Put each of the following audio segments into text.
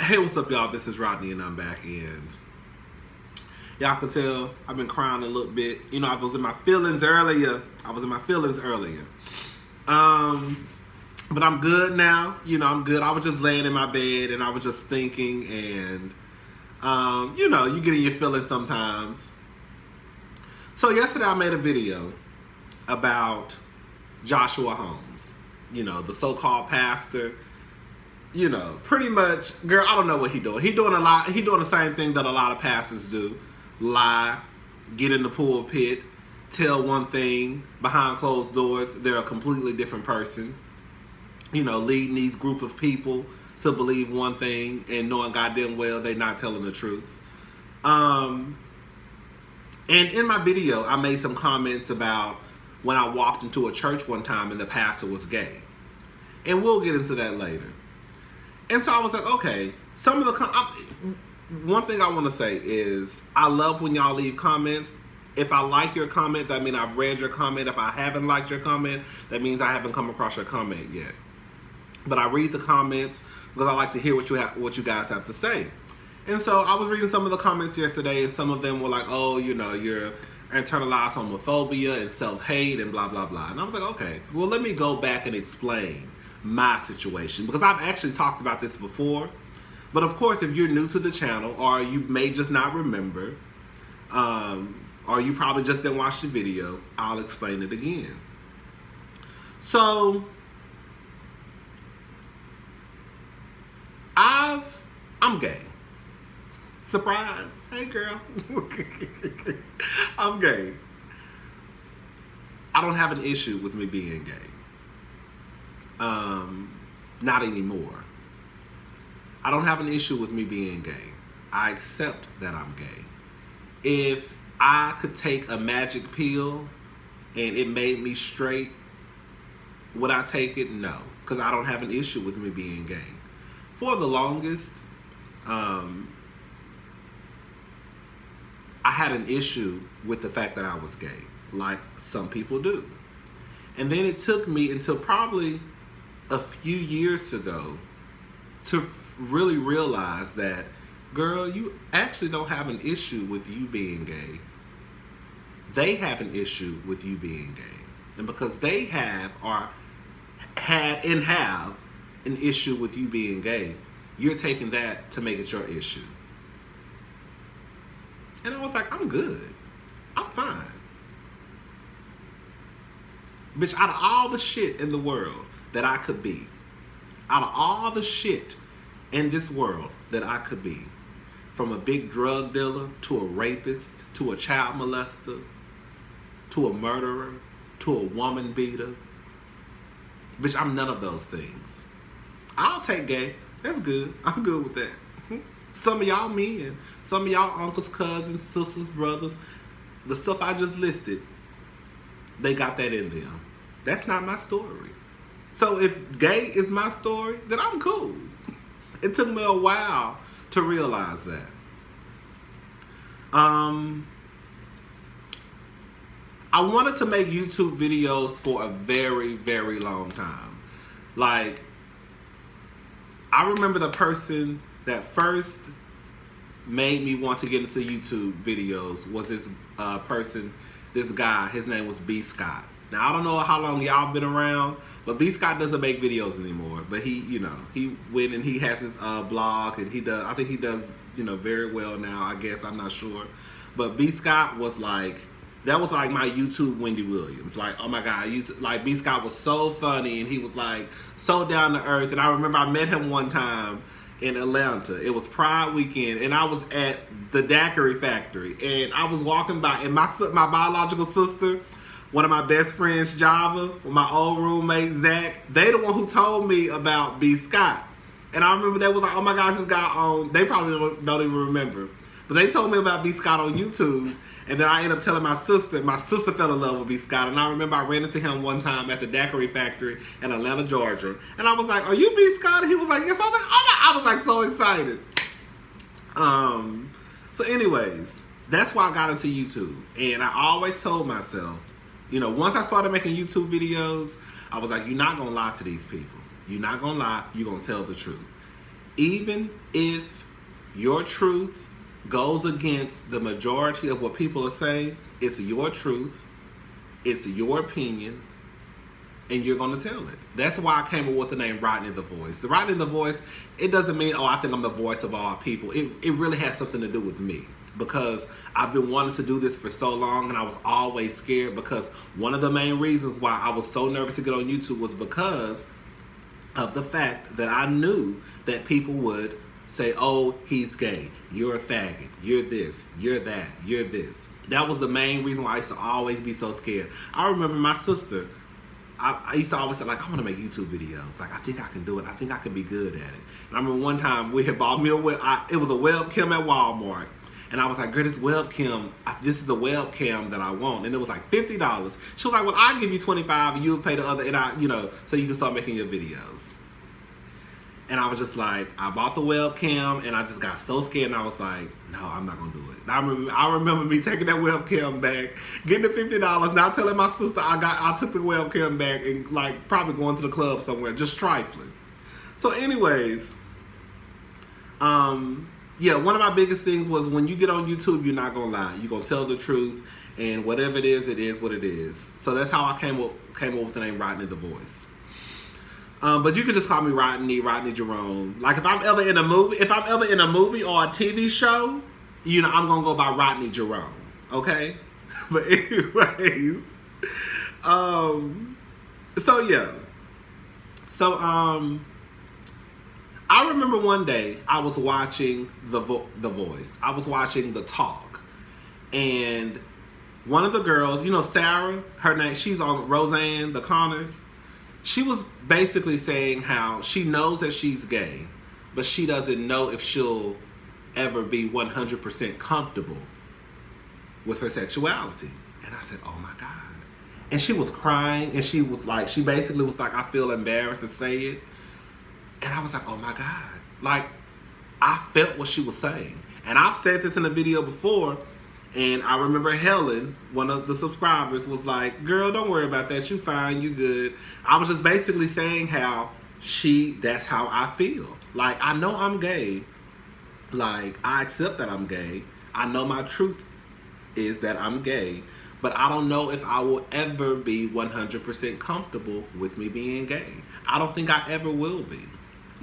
Hey, what's up, y'all? This is Rodney, and I'm back. And y'all can tell I've been crying a little bit. You know, I was in my feelings earlier. Um, but I'm good now. You know, I'm good. I was just laying in my bed and I was just thinking, and you know, you get in your feelings sometimes. So yesterday I made a video about Joshua Holmes. You know, the so-called pastor. You know, pretty much, girl, I don't know what he doing. He doing a lot. He doing the same thing that a lot of pastors do: lie, get in the pulpit, tell one thing behind closed doors. They're a completely different person. You know, leading these group of people to believe one thing and knowing goddamn well they're not telling the truth. Um, and in my video, I made some comments about when I walked into a church one time and the pastor was gay, and we'll get into that later. And so I was like, okay, some of the one thing I want to say is I love when y'all leave comments. If I like your comment, that means I've read your comment. If I haven't liked your comment, that means I haven't come across your comment yet. But I read the comments because I like to hear what you guys have to say. And so I was reading some of the comments yesterday, and some of them were like, oh, you know, you're internalized homophobia and self-hate and blah, blah, blah. And I was like, okay, well, let me go back and explain my situation, because I've actually talked about this before. But of course, if you're new to the channel, or you may just not remember, or you probably just didn't watch the video, I'll explain it again. So I'm gay. Surprise. Hey girl. I'm gay. I don't have an issue with me being gay. Not anymore. I don't have an issue with me being gay. I accept that I'm gay. If I could take a magic pill and it made me straight, would I take it? No, because I don't have an issue with me being gay. For the longest, I had an issue with the fact that I was gay, like some people do. And then it took me until probably a few years ago to really realize that, girl, you actually don't have an issue with you being gay. They have an issue with you being gay. And because they have or had and have an issue with you being gay, you're taking that to make it your issue. And I was like, I'm good. I'm fine. Bitch, out of all the shit in the world that I could be, out of all the shit in this world that I could be, from a big drug dealer to a rapist to a child molester to a murderer to a woman beater, bitch, I'm none of those things. I'll take gay. That's good. I'm good with that. Some of y'all men, some of y'all uncles, cousins, sisters, brothers, the stuff I just listed, they got that in them. That's not my story. So if gay is my story, then I'm cool. It took me a while to realize that. I wanted to make YouTube videos for a very, very long time. Like, I remember the person that first made me want to get into YouTube videos was this this guy. His name was B. Scott. Now, I don't know how long y'all been around, but B. Scott doesn't make videos anymore. But he, you know, he went and he has his blog, and I think he does, you know, very well now, I guess. I'm not sure. But B. Scott was like, that was like my YouTube Wendy Williams. Like, oh my God, like B. Scott was so funny, and he was like so down to earth. And I remember I met him one time in Atlanta. It was Pride weekend, and I was at the Daiquiri Factory, and I was walking by, and my biological sister, one of my best friends, Java, with my old roommate, Zach, they the one who told me about B. Scott. And I remember they was like, oh my gosh, this guy on, they probably don't even remember. But they told me about B. Scott on YouTube, and then I ended up telling my sister fell in love with B. Scott, and I remember I ran into him one time at the Daiquiri Factory in Atlanta, Georgia, and I was like, are you B. Scott? And he was like, yes. I was like, oh my, I was like so excited. So anyways, that's why I got into YouTube, and I always told myself, you know, once I started making YouTube videos, I was like, you're not going to lie to these people. You're not going to lie. You're going to tell the truth. even if your truth goes against the majority of what people are saying, it's your truth, it's your opinion, and you're going to tell it. That's why I came up with the name Rodney the Voice. The Rodney the Voice, it doesn't mean, oh, I think I'm the voice of all people. It really has something to do with me, because I've been wanting to do this for so long, and I was always scared, because one of the main reasons why I was so nervous to get on YouTube was because of the fact that I knew that people would say, oh, he's gay, you're a faggot, you're this, you're that, you're this. That was the main reason why I used to always be so scared. I remember my sister, I used to always say, like, I want to make YouTube videos. Like, I think I can do it. I think I can be good at it. And I remember one time we had bought me it was a webcam at Walmart. And I was like, girl, this webcam, this is a webcam that I want. And it was like $50. She was like, well, I'll give you $25 and you'll pay the other, and so you can start making your videos. And I was just like, I bought the webcam, and I just got so scared, and I was like, no, I'm not gonna do it. And I remember me taking that webcam back, getting the $50, now telling my sister I took the webcam back, and like probably going to the club somewhere, just trifling. So anyways, yeah, one of my biggest things was, when you get on YouTube, you're not gonna lie. You're gonna tell the truth, and whatever it is what it is. So that's how I came up with the name Rodney the Voice. But you can just call me Rodney Jerome. Like, if I'm ever in a movie or a TV show, I'm gonna go by Rodney Jerome. Okay? But anyways, so yeah. So I remember one day I was watching The Voice. I was watching The Talk, and one of the girls, Sarah, her name, she's on Roseanne, the Connors. She was basically saying how she knows that she's gay, but she doesn't know if she'll ever be 100% comfortable with her sexuality. And I said, oh my God. And she was crying, and she basically was like, I feel embarrassed to say it. And I was like, oh my God. Like, I felt what she was saying. And I've said this in a video before, and I remember Helen, one of the subscribers, was like, girl, don't worry about that. You fine, you good. I was just basically saying how that's how I feel. Like, I know I'm gay. Like, I accept that I'm gay. I know my truth is that I'm gay. But I don't know if I will ever be 100% comfortable with me being gay. I don't think I ever will be.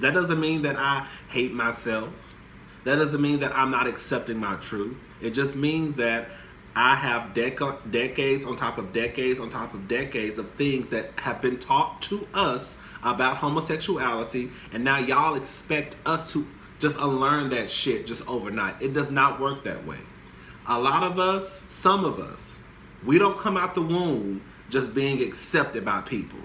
That doesn't mean that I hate myself. That doesn't mean that I'm not accepting my truth. It just means that I have decades on top of decades on top of decades of things that have been taught to us about homosexuality, and now y'all expect us to just unlearn that shit just overnight. It does not work that way. A lot of us, some of us, we don't come out the womb just being accepted by people.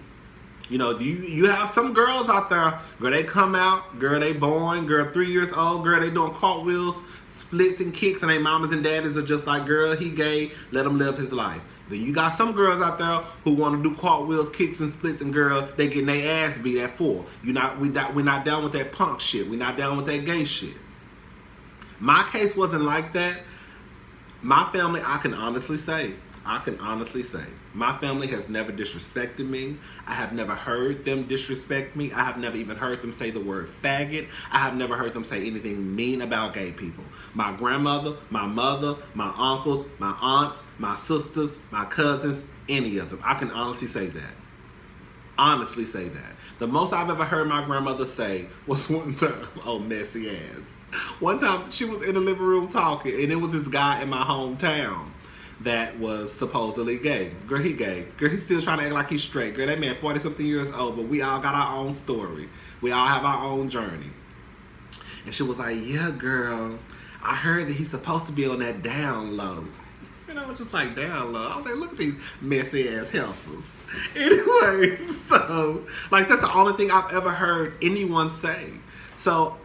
You have some girls out there, girl, they come out, girl, they born, girl, 3 years old, girl, they doing cartwheels, splits and kicks, and their mamas and daddies are just like, girl, he gay, let him live his life. Then you got some girls out there who want to do cartwheels, kicks, and splits, and girl, they getting their ass beat at 4. We're not down with that punk shit. We're not down with that gay shit. My case wasn't like that. My family, I can honestly say, my family has never disrespected me. I have never heard them disrespect me. I have never even heard them say the word faggot. I have never heard them say anything mean about gay people. My grandmother, my mother, my uncles, my aunts, my sisters, my cousins, any of them. I can honestly say that. Honestly say that. The most I've ever heard my grandmother say was one time, oh, messy ass. One time she was in the living room talking, and it was this guy in my hometown that was supposedly gay. Girl, he gay. Girl, he's still trying to act like he's straight. Girl, that man 40-something years old, but we all got our own story. We all have our own journey. And she was like, yeah, girl, I heard that he's supposed to be on that down low. And I was just like, down low? I was like, look at these messy ass heifers. Anyway, so, like, that's the only thing I've ever heard anyone say. So,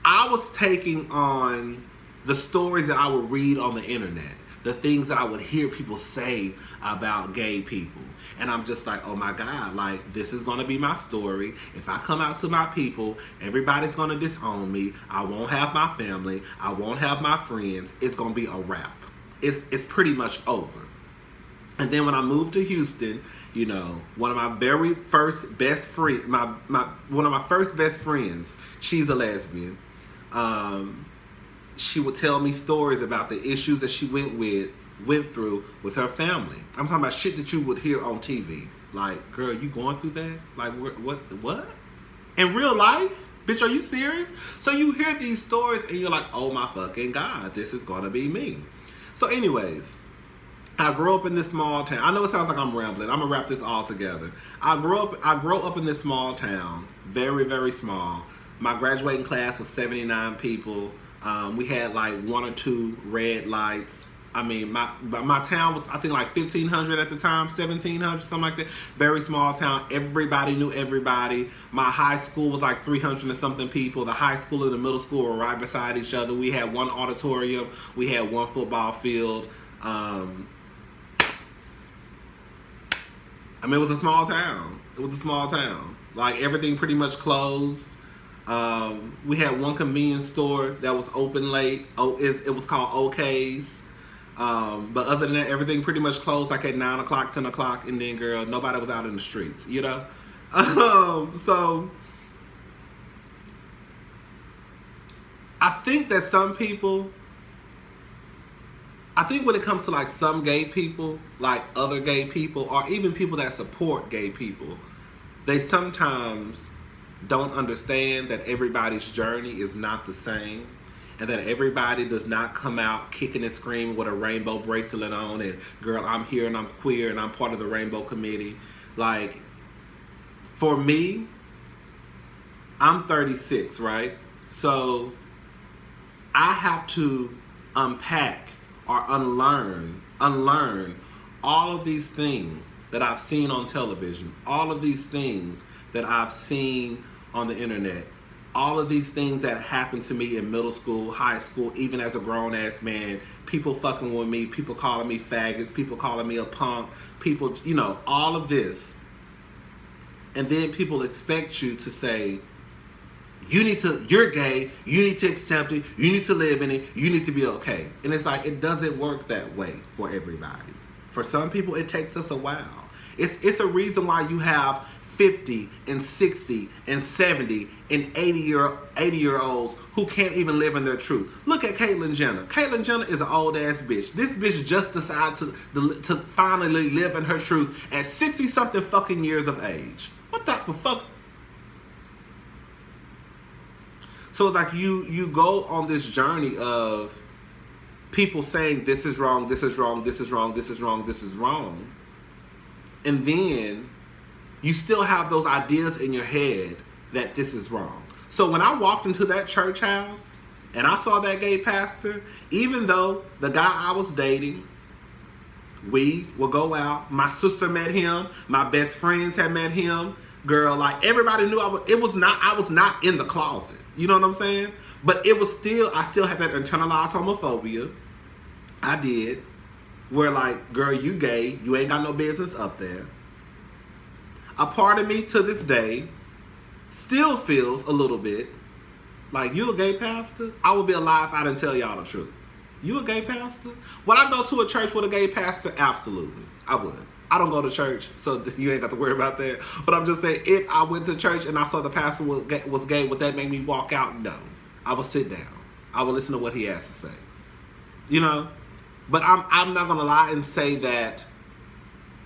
I was taking on the stories that I would read on the internet, the things that I would hear people say about gay people. And I'm just like, oh my God, like, this is gonna be my story. If I come out to my people, everybody's gonna disown me. I won't have my family. I won't have my friends. It's gonna be a wrap. It's pretty much over. And then when I moved to Houston, you know, one of my very first best friend, one of my first best friends, she's a lesbian. She would tell me stories about the issues that she went through with her family. I'm talking about shit that you would hear on TV. Like, girl, you going through that? Like, what? In real life? Bitch, are you serious? So you hear these stories and you're like, oh my fucking God, this is gonna be me. So anyways, I grew up in this small town. I know it sounds like I'm rambling. I'm gonna wrap this all together. I grew up in this small town, very, very small. My graduating class was 79 people. We had like 1 or 2 red lights. I mean, my town was, I think, like 1,500 at the time, 1,700, something like that. Very small town. Everybody knew everybody. My high school was like 300 and something people. The high school and the middle school were right beside each other. We had one auditorium. We had one football field. I mean, it was a small town. It was a small town. Like, everything pretty much closed. We had one convenience store that was open late. It was called OK's. But other than that, everything pretty much closed like at 9 o'clock, 10 o'clock, and then, girl, nobody was out in the streets, you know? So, I think that I think when it comes to like some gay people, like other gay people, or even people that support gay people, they sometimes don't understand that everybody's journey is not the same, and that everybody does not come out kicking and screaming with a rainbow bracelet on and, girl, I'm here and I'm queer and I'm part of the rainbow committee. Like, for me, I'm 36, right? So I have to unpack or unlearn all of these things that I've seen on television, all of these things that I've seen on the internet, all of these things that happened to me in middle school, high school, even as a grown-ass man, people fucking with me, people calling me faggots, people calling me a punk, people, you know, all of this. And then people expect you to say, you're gay, you need to accept it, you need to live in it, you need to be okay. And it's like, it doesn't work that way for everybody. For some people, it takes us a while. It's a reason why you have 50 and 60 and 70 and 80-year-olds who can't even live in their truth. Look at Caitlyn Jenner. Caitlyn Jenner is an old ass bitch. This bitch just decided to finally live in her truth at 60 something fucking years of age. What the fuck? So it's like you go on this journey of people saying this is wrong, this is wrong, this is wrong, this is wrong, this is wrong. And then you still have those ideas in your head that this is wrong. So when I walked into that church house and I saw that gay pastor, even though the guy I was dating, we would go out, my sister met him, my best friends had met him, girl, like everybody knew I was not in the closet. You know what I'm saying? But I still had that internalized homophobia. I did. Where like, girl, you gay, you ain't got no business up there. A part of me to this day still feels a little bit like, you a gay pastor? I would be a lie if I didn't tell y'all the truth. You a gay pastor? Would I go to a church with a gay pastor? Absolutely. I would. I don't go to church, so you ain't got to worry about that. But I'm just saying, if I went to church and I saw the pastor was gay, would that make me walk out? No. I would sit down. I would listen to what he has to say. You know? But I'm not going to lie and say that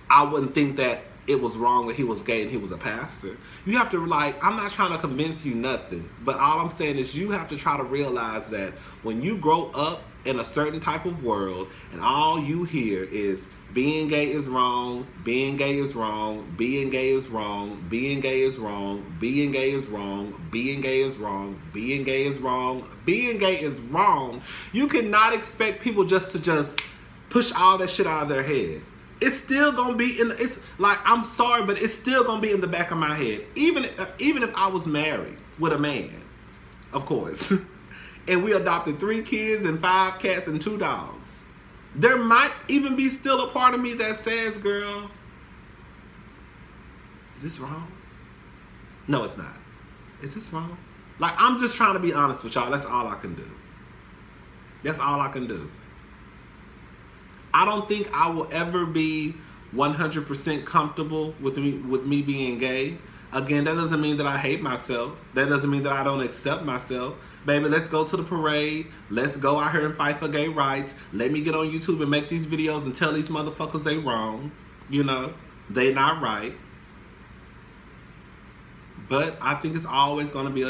I wouldn't think that it was wrong that he was gay and he was a pastor. You have to, like, I'm not trying to convince you nothing, but all I'm saying is you have to try to realize that when you grow up in a certain type of world and all you hear is being gay is wrong, being gay is wrong, being gay is wrong, being gay is wrong, being gay is wrong, being gay is wrong, being gay is wrong, being gay is wrong, you cannot expect people just to push all that shit out of their head. It's still gonna be it's like, I'm sorry, but it's still gonna be in the back of my head. Even if I was married with a man, of course, and we adopted 3 kids and 5 cats and 2 dogs, there might even be still a part of me that says, girl, is this wrong? No, it's not. Is this wrong? Like, I'm just trying to be honest with y'all. That's all I can do. That's all I can do. I don't think I will ever be 100% comfortable with me being gay. Again, that doesn't mean that I hate myself. That doesn't mean that I don't accept myself. Baby, let's go to the parade. Let's go out here and fight for gay rights. Let me get on YouTube and make these videos and tell these motherfuckers they wrong. You know, they not right. But I think it's always going to be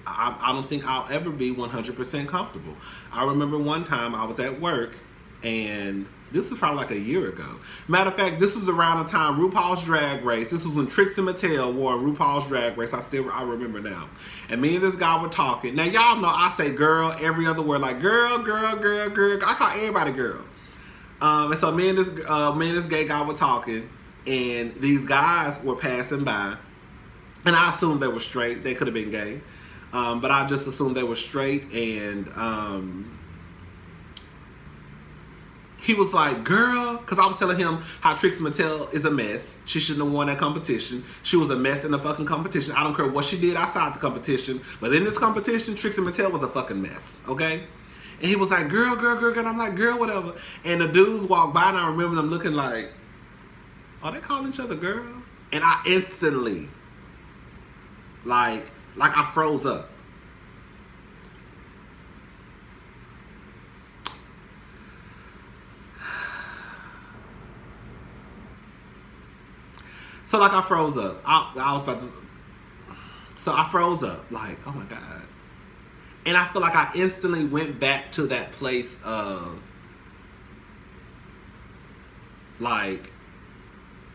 I don't think I'll ever be 100% comfortable. I remember one time I was at work, and this is probably like a year ago. Matter of fact, this was around the time RuPaul's Drag Race. This was when Trixie Mattel wore RuPaul's Drag Race. I remember now. And me and this guy were talking. Now, y'all know I say girl every other word. Like girl, girl, girl, girl. I call everybody girl. And so me and this gay guy were talking. And these guys were passing by. And I assumed they were straight. They could have been gay. But I just assumed they were straight. And he was like, girl, because I was telling him how Trixie Mattel is a mess. She shouldn't have won that competition. She was a mess in the fucking competition. I don't care what she did outside the competition. But in this competition, Trixie Mattel was a fucking mess. Okay? And he was like, girl, girl, girl, girl. And I'm like, girl, whatever. And the dudes walked by, and I remember them looking like, are they calling each other girl? And I instantly, like I froze up. So like I froze up. I was about to. So I froze up. Like, oh my God. And I feel like I instantly went back to that place of, like,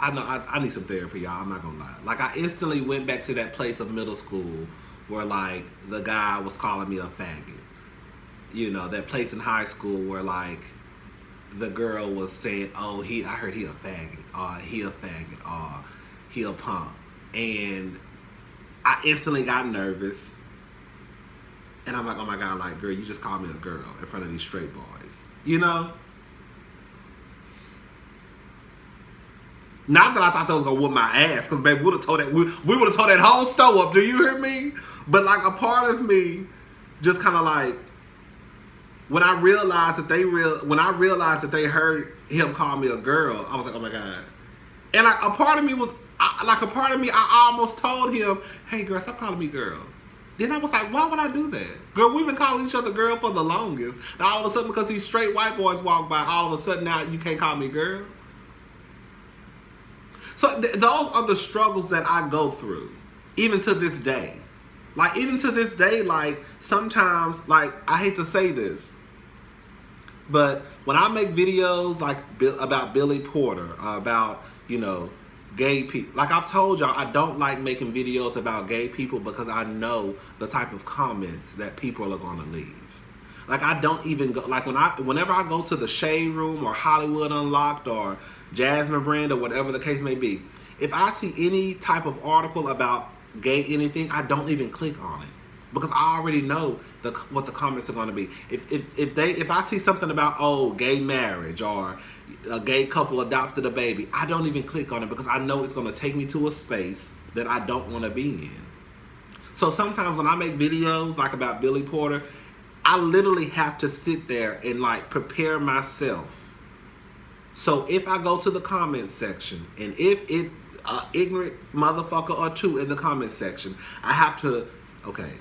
I know I need some therapy, y'all. I'm not gonna lie. Like, I instantly went back to that place of middle school where, like, the guy was calling me a faggot. You know, that place in high school where, like, the girl was saying, oh, I heard he a faggot. Or he a faggot. Or he a punk. And I instantly got nervous. And I'm like, oh my God, like, girl, you just called me a girl in front of these straight boys. You know? Not that I thought they was gonna whoop my ass, because baby, we would have told that whole store up. Do you hear me? But like a part of me just kind of like, when I realized that they heard him call me a girl, I was like, oh my God. And like a part of me, I almost told him, hey girl, stop calling me girl. Then I was like, why would I do that? Girl, we've been calling each other girl for the longest. Now all of a sudden, because these straight white boys walk by, all of a sudden now you can't call me girl. So those are the struggles that I go through, even to this day. Like, even to this day, like, sometimes, like, I hate to say this, but when I make videos, like, about Billy Porter, about, you know, gay people, like I've told y'all, I don't like making videos about gay people because I know the type of comments that people are going to leave. Like, I don't even go, like, whenever I go to the Shade Room or Hollywood Unlocked or Jasmine Brand or whatever the case may be, if I see any type of article about gay anything, I don't even click on it because I already know what the comments are going to be. If I see something about, oh, gay marriage or a gay couple adopted a baby, I don't even click on it because I know it's going to take me to a space that I don't want to be in. So sometimes when I make videos like about Billy Porter, I literally have to sit there and like prepare myself. So if I go to the comment section and if it ignorant motherfucker or two in the comment section, I have to, okay,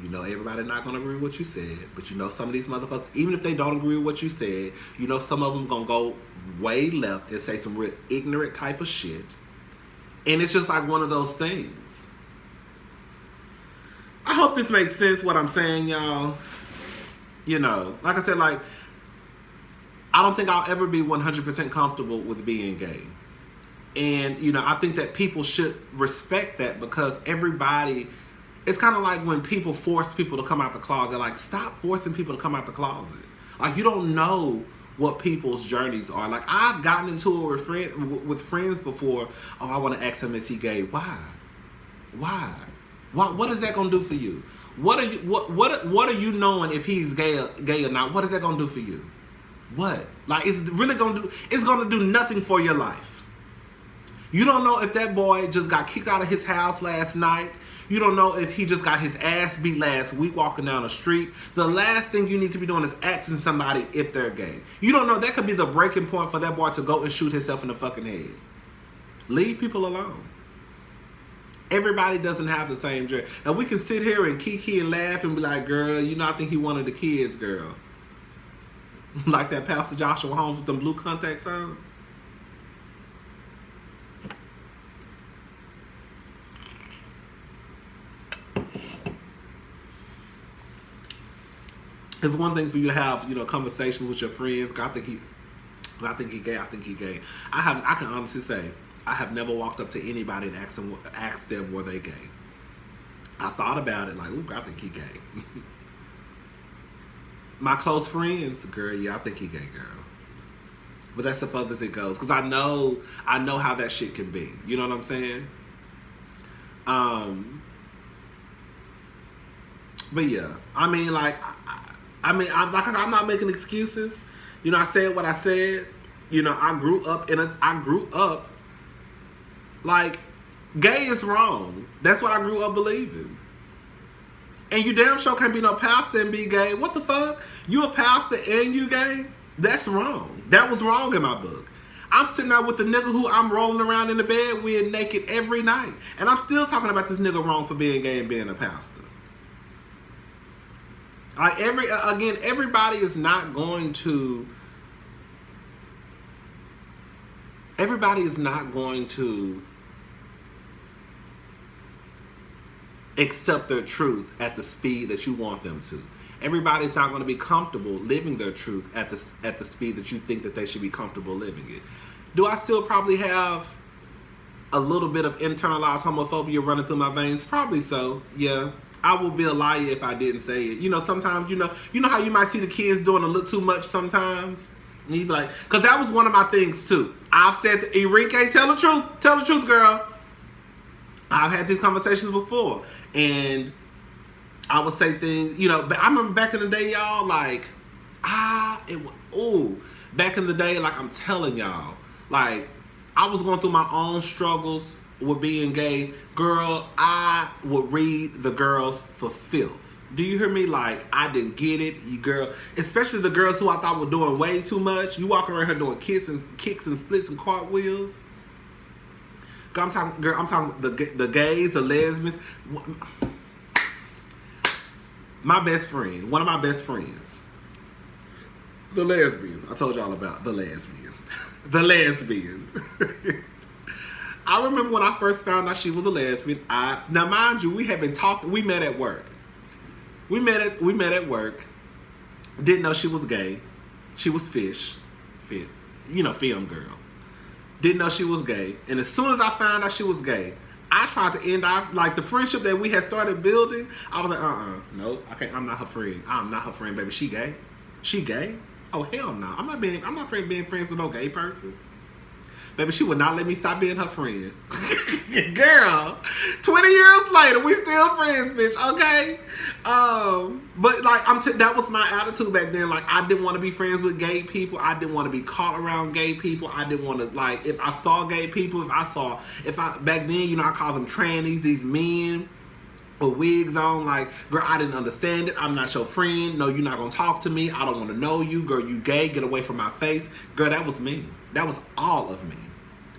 you know everybody not going to agree with what you said, but you know some of these motherfuckers, even if they don't agree with what you said, you know some of them going to go way left and say some real ignorant type of shit. And it's just like one of those things. I hope this makes sense what I'm saying, y'all. You know, like I said, like, I don't think I'll ever be 100% comfortable with being gay. And, you know, I think that people should respect that because everybody, it's kind of like when people force people to come out the closet. Like, stop forcing people to come out the closet. Like, you don't know what people's journeys are. Like, I've gotten into it with friends before. Oh, I want to ask him, is he gay? Why? What is that gonna do for you? What are you knowing if he's gay or not? What is that gonna do for you? What? Like, it's gonna do nothing for your life. You don't know if that boy just got kicked out of his house last night. You don't know if he just got his ass beat last week walking down the street. The last thing you need to be doing is asking somebody if they're gay. You don't know. That could be the breaking point for that boy to go and shoot himself in the fucking head. Leave people alone. Everybody doesn't have the same dream. Now we can sit here and kiki and laugh and be like, girl, you know, I think he wanted the kids, girl. Like that Pastor Joshua Holmes with them blue contacts on. It's one thing for you to have, you know, conversations with your friends. I think he gay. I think he gay. I can honestly say, I have never walked up to anybody and asked them were they gay. I thought about it like, ooh, I think he gay. My close friends, girl, yeah, I think he gay, girl. But that's the furthest it goes, because I know how that shit can be. You know what I'm saying? But yeah, I mean, like, I'm not making excuses. You know, I said what I said. You know, I grew up like, gay is wrong. That's what I grew up believing. And you damn sure can't be no pastor and be gay. What the fuck? You a pastor and you gay? That's wrong. That was wrong in my book. I'm sitting there with the nigga who I'm rolling around in the bed with naked every night. And I'm still talking about this nigga wrong for being gay and being a pastor. Like, everybody is not going to accept their truth at the speed that you want them to. Everybody's not going to be comfortable living their truth at the speed that you think that they should be comfortable living it. Do I still probably have a little bit of internalized homophobia running through my veins? Probably so. Yeah. I will be a liar if I didn't say it. You know, sometimes, you know how you might see the kids doing a little too much sometimes? And you'd be like, because that was one of my things too. I've said to Enrique, tell the truth, girl. I've had these conversations before. And I would say things, you know, but I remember back in the day, y'all, like, back in the day, like, I'm telling y'all, like, I was going through my own struggles with being gay. Girl, I would read the girls for filth. Do you hear me? Like, I didn't get it, you girl. Especially the girls who I thought were doing way too much. You walking around here doing kicks and splits and cartwheels. Girl, I'm talking the gays, the lesbians. My best friend, one of my best friends, the lesbian. I told y'all about the lesbian. The lesbian. I remember when I first found out she was a lesbian. Now mind you, we had been talking. We met at work. We met at work. Didn't know she was gay. She was fit. You know, film girl. Didn't know she was gay. And as soon as I found out she was gay, I tried to end our, like, the friendship that we had started building. I was like, nope, I can't. I'm not her friend. I'm not her friend, baby. She gay? She gay? Oh, hell no. I'm not being friends with no gay person. Baby, she would not let me stop being her friend. Girl, 20 years later, we still friends, bitch, okay? But, like, that was my attitude back then. Like, I didn't want to be friends with gay people. I didn't want to be caught around gay people. I didn't want to, like, if I saw gay people, back then, you know, I called them trannies, these men with wigs on, like, girl, I didn't understand it. I'm not your friend. No, you're not going to talk to me. I don't want to know you. Girl, you gay. Get away from my face. Girl, that was me. That was all of me.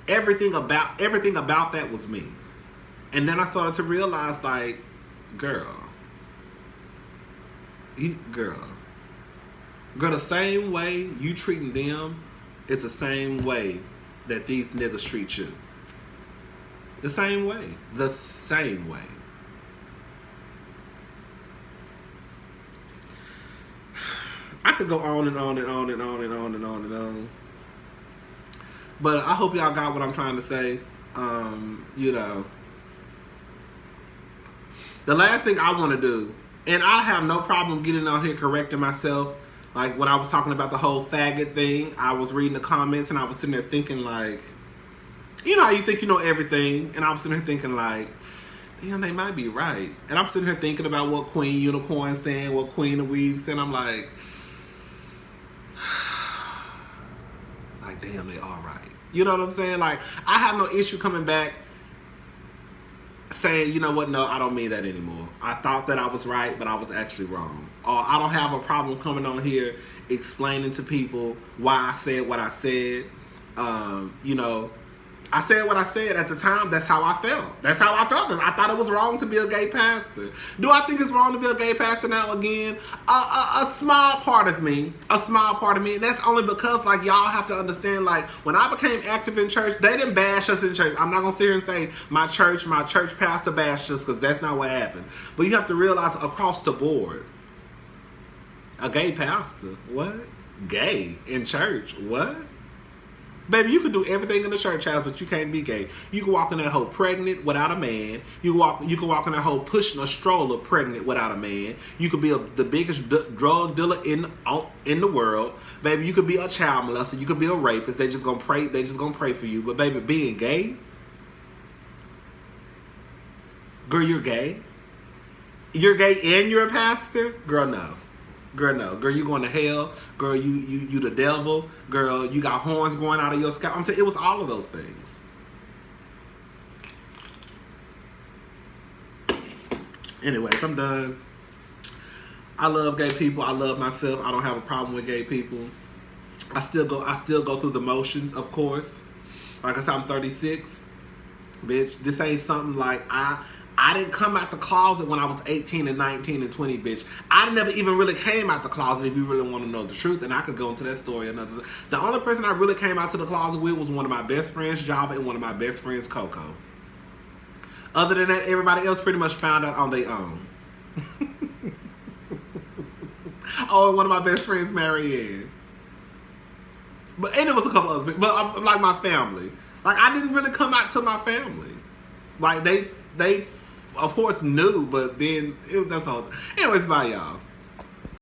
Everything about that was me. And then I started to realize, like, girl, the same way you treating them is the same way that these niggas treat you. The same way. The same way. I could go on and on and on and on and on and on and on. But I hope y'all got what I'm trying to say. You know, the last thing I want to do, and I have no problem getting out here correcting myself. Like when I was talking about the whole faggot thing, I was reading the comments and I was sitting there thinking, like, you know how you think you know everything, and I was sitting here thinking, like, damn, they might be right. And I'm sitting here thinking about what Queen Unicorn's saying, what Queen of Weave's saying. I'm like, damn, they all right. You know what I'm saying? Like, I have no issue coming back. saying, you know what, no, I don't mean that anymore. I thought that I was right, but I was actually wrong. Or I don't have a problem coming on here explaining to people why I said what I said. You know, I said what I said at the time. That's how I felt. That's how I felt. I thought it was wrong to be a gay pastor. Do I think it's wrong to be a gay pastor now? Again, a small part of me, and that's only because, like, y'all have to understand, like, when I became active in church, they didn't bash us in church. I'm not gonna sit here and say my church pastor bashed us, because that's not what happened. But you have to realize across the board, a gay pastor, what? Gay in church, what? Baby, you can do everything in the church house, but you can't be gay. You can walk in that hole pregnant without a man. You can walk in that hole pushing a stroller pregnant without a man. You could be the biggest drug dealer in the world. Baby, you could be a child molester. You could be a rapist. They just gonna pray for you. But baby, being gay, girl, you're gay. You're gay and you're a pastor, girl. No. Girl, no. Girl, you going to hell. Girl, you the devil. Girl, you got horns going out of your scalp. I'm telling you, it was all of those things. Anyways, I'm done. I love gay people. I love myself. I don't have a problem with gay people. I still go through the motions, of course. Like I said, I'm 36. Bitch, this ain't something like I didn't come out the closet when I was 18 and 19 and 20, bitch. I never even really came out the closet, if you really want to know the truth. And I could go into that story another. The only person I really came out to the closet with was one of my best friends, Java, and one of my best friends, Coco. Other than that, everybody else pretty much found out on their own. Oh, and one of my best friends, Marianne. And it was a couple others, but I'm like my family. Like, I didn't really come out to my family. Like, they of course knew, but then that's all. Anyways, bye y'all.